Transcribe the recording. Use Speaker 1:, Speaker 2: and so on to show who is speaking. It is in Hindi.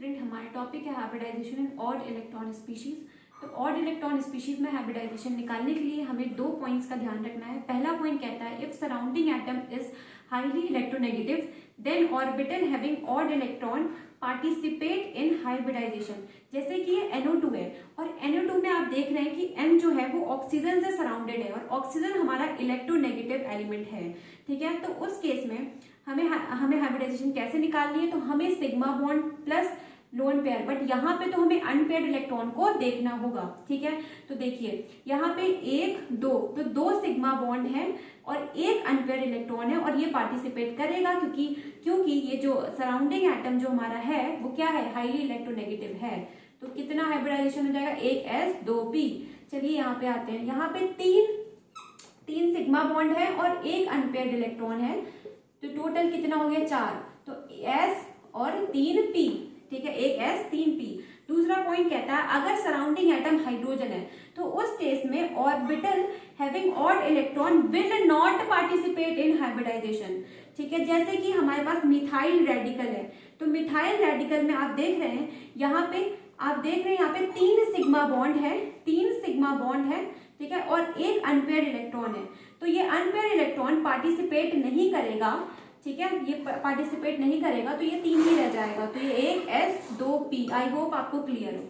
Speaker 1: स्टूडेंट, हमारा टॉपिक है हाइब्रिडाइजेशन इन ऑड इलेक्ट्रॉन स्पीशीज। तो ऑड इलेक्ट्रॉन स्पीशीज में हाइब्रिडाइजेशन निकालने के लिए हमें 2 पॉइंट्स का ध्यान रखना है। पहला पॉइंट कहता है if surrounding atom is highly electronegative then orbital having odd electron participate in hybridization. जैसे कि ये NO2 है और NO2 में आप देख रहे हैं कि N जो है वो ऑक्सीजन से सराउंडेड है और ऑक्सीजन हमारा इलेक्ट्रोनेगेटिव एलिमेंट है। ठीक है, तो उस केस में हमें हाइब्रिडाइजेशन कैसे निकालनी है, तो हमें sigma bond plus lone pair, but यहाँ पे तो हमें अनपेयर्ड इलेक्ट्रॉन को देखना होगा। ठीक है, तो देखिए यहाँ पे 1 2 तो 2 सिग्मा बॉन्ड है और 1 अनपेयर्ड इलेक्ट्रॉन है और ये पार्टिसिपेट करेगा क्योंकि ये जो सराउंडिंग एटम जो हमारा है वो क्या है, हाईली इलेक्ट्रोनेगेटिव है। तो कितना हाइब्रिडाइजेशन हो जाएगा, 1s 2p। चलिए यहाँ पे आते हैं, यहाँ पे तीन सिग्मा बॉन्ड है और 1 अनपेयर्ड इलेक्ट्रॉन है, तो टोटल कितना हो गया 4। तो s और 3p, ठीक है, 1s 3p। दूसरा पॉइंट कहता है अगर सराउंडिंग एटम हाइड्रोजन है तो उस केस में orbital having odd electron will not participate in hybridization. ठीक है, जैसे कि हमारे पास मिथाइल रेडिकल है, तो मिथाइल रेडिकल में आप देख रहे हैं यहाँ पे 3 सिग्मा बॉन्ड है, 3 सिग्मा बॉन्ड है, ठीक है, और 1 अनपेयर्ड इलेक्ट्रॉन है। तो ये अनपेयर्ड इलेक्ट्रॉन पार्टिसिपेट नहीं करेगा, ठीक है, ये पार्टिसिपेट नहीं करेगा, तो ये 3 ही रह जाएगा। तो ये 1s 2p। आई होप आपको क्लियर हो।